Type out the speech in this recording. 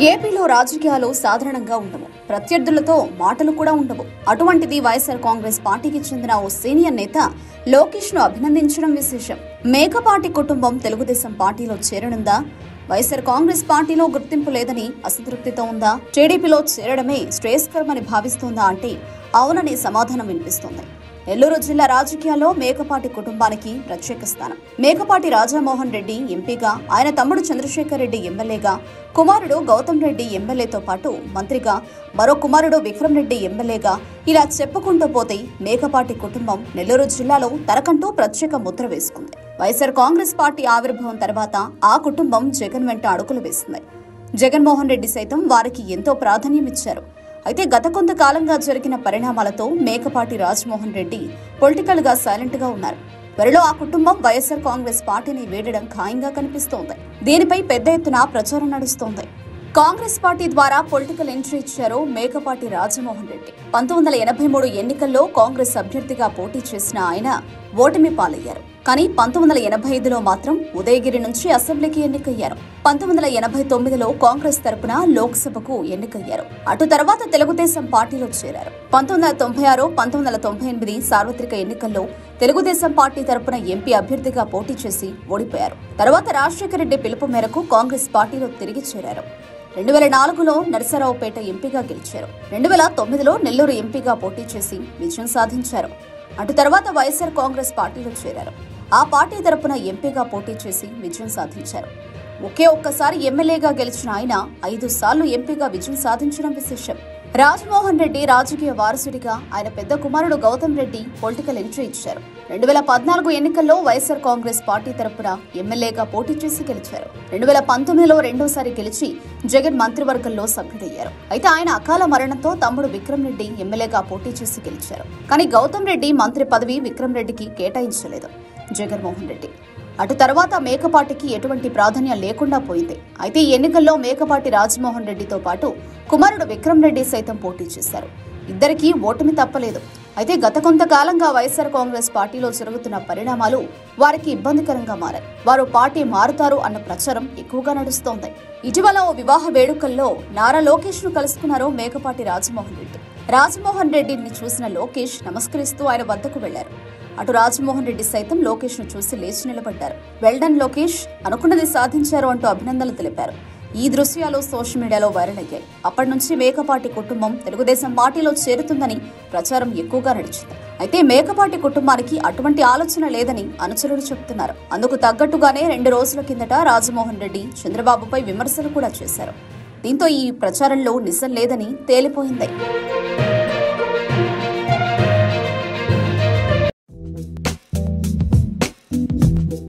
ఏపీలో రాజకీయాలు సాధారణంగా ఉండవు. ప్రత్యర్థులతో మాటలు కూడా ఉండవు. అటువంటిది వైఎస్ఆర్ కాంగ్రెస్ పార్టీకి చెందిన ఓ సీనియర్ నేత లోకేష్ ను అభినందించడం విశేషం. మేకపాటి కుటుంబం తెలుగుదేశం పార్టీలో చేరనుందా? వైఎస్ఆర్ కాంగ్రెస్ పార్టీలో గుర్తింపు లేదని అసంతృప్తితో ఉందా? టీడీపీలో చేరడమే శ్రేయస్కరమని భావిస్తోందా అంటే అవునని సమాధానం వినిపిస్తోంది. నెల్లూరు జిల్లా రాజకీయాల్లో మేకపాటి కుటుంబానికి ప్రత్యేక స్థానం. మేకపాటి రాజమోహన్ రెడ్డి ఎంపీగా, ఆయన తమ్ముడు చంద్రశేఖర్ రెడ్డి ఎమ్మెల్యేగా, కుమారుడు గౌతమ్ రెడ్డి ఎమ్మెల్యేతో పాటు మంత్రిగా, మరో కుమారుడు విక్రమ్ రెడ్డి ఎమ్మెల్యేగా, ఇలా చెప్పుకుంటూ పోతే మేకపాటి కుటుంబం నెల్లూరు జిల్లాలో తనకంటూ ప్రత్యేక ముద్ర వేసుకుంది. వైఎస్ఆర్ కాంగ్రెస్ పార్టీ ఆవిర్భావం తర్వాత ఆ కుటుంబం జగన్ వెంట అడుగులు వేసింది. జగన్మోహన్ రెడ్డి సైతం వారికి ఎంతో ప్రాధాన్యం ఇచ్చారు. అయితే గత కొంతకాలంగా జరిగిన పరిణామాలతో మేకపాటి రాజమోహన్ రెడ్డి పొలిటికల్ గా సైలెంట్ గా ఉన్నారు. త్వరలో ఆ కుటుంబం వైఎస్ఆర్ కాంగ్రెస్ పార్టీని వీడడం ఖాయంగా కనిపిస్తోంది. దీనిపై పెద్ద ఎత్తున ప్రచారం నడుస్తోంది. కాంగ్రెస్ పార్టీ ద్వారా పొలిటికల్ ఎంట్రీ ఇచ్చారు మేకపాటి రాజమోహన్ రెడ్డి. 1983 ఎన్నికల్లో కాంగ్రెస్ అభ్యర్థిగా పోటీ చేసిన ఆయన ఓటమి పాలయ్యారు. కానీ 1985లో మాత్రం ఉదయగిరి నుంచి అసెంబ్లీకి ఎన్నికయ్యారు. 1989లో కాంగ్రెస్ తరపున లోక్సభకు ఎన్నికయ్యారు. అటు తర్వాత తెలుగుదేశం పార్టీలో చేరారు. 1996, 1998 సార్వత్రిక ఎన్నికల్లో తెలుగుదేశం పార్టీ తరపున ఎంపీ అభ్యర్థిగా పోటీ చేసి ఓడిపోయారు. తర్వాత రాజశేఖర రెడ్డి పిలుపు మేరకు కాంగ్రెస్ పార్టీలో తిరిగి చేరారు. 2004లో నరసరావుపేట ఎంపీగా గెలిచారు. 2009లో నెల్లూరు ఎంపీగా పోటీ చేసి విజయం సాధించారు. అటు తర్వాత వైఎస్ఆర్ కాంగ్రెస్ పార్టీలో చేరారు. ఆ పార్టీ తరపున ఎంపీగా పోటీ చేసి విజయం సాధించారు. ఒక్కసారి ఎమ్మెల్యేగా గెలిచిన ఆయన 5 సార్లు ఎంపీగా విజయం సాధించడం విశేషం. రాజమోహన్ రెడ్డి రాజకీయ వారసుడిగా ఆయన పెద్ద కుమారుడు గౌతమ్ రెడ్డి పొలిటికల్ ఎంట్రీ ఇచ్చారు. 2014 ఎన్నికల్లో వైఎస్ఆర్ కాంగ్రెస్ పార్టీ తరపున ఎమ్మెల్యేగా పోటీ చేసి గెలిచారు. 2019లో రెండోసారి గెలిచి జగన్ మంత్రివర్గంలో సభ్యుడయ్యారు. అయితే ఆయన అకాల మరణంతో తమ్ముడు విక్రమ్ రెడ్డి ఎమ్మెల్యేగా పోటీ చేసి గెలిచారు. కానీ గౌతమ్ రెడ్డి మంత్రి పదవి విక్రమ్ రెడ్డికి కేటాయించలేదు జగన్మోహన్ రెడ్డి. అటు తర్వాత మేకపాటికి ఎటువంటి ప్రాధాన్యం లేకుండా పోయింది. అయితే ఈ ఎన్నికల్లో మేకపాటి రాజమోహన్ రెడ్డితో పాటు కుమారుడు విక్రమ్ రెడ్డి సైతం పోటీ చేశారు. ఇద్దరికీ ఓటమి తప్పలేదు. అయితే గత కొంతకాలంగా వైఎస్ఆర్ కాంగ్రెస్ పార్టీలో జరుగుతున్న పరిణామాలు వారికి ఇబ్బందికరంగా మారాయి. వారు పార్టీ మారుతారు అన్న ప్రచారం ఎక్కువగా నడుస్తోంది. ఇటీవల ఓ వివాహ వేడుకల్లో నారా లోకేష్ ను కలుసుకున్నారు మేకపాటి రాజమోహన్ రెడ్డి. రాజమోహన్ రెడ్డిని చూసిన లోకేష్ నమస్కరిస్తూ ఆయన వద్దకు వెళ్లారు. అటు రాజమోహన్ రెడ్డి సైతం లోకేష్ ను చూసి లేచి నిలబడ్డారు. వెల్డన్ లోకేష్, అనుకున్నది సాధించారు అంటూ అభినందనలు తెలిపారు. ఈ దృశ్యాలు సోషల్ మీడియాలో వైరల్ అయ్యాయి. అప్పటి నుంచి మేకపాటి కుటుంబం తెలుగుదేశం పార్టీలో చేరుతుందని ప్రచారం ఎక్కువగా నడిచింది. అయితే మేకపాటి కుటుంబానికి అటువంటి ఆలోచన లేదని అనుచరులు చెబుతున్నారు. అందుకు తగ్గట్టుగానే 2 రోజుల కిందట రాజమోహన్ రెడ్డి చంద్రబాబుపై విమర్శలు కూడా చేశారు. దీంతో ఈ ప్రచారంలో నిజం లేదని తేలిపోయింది.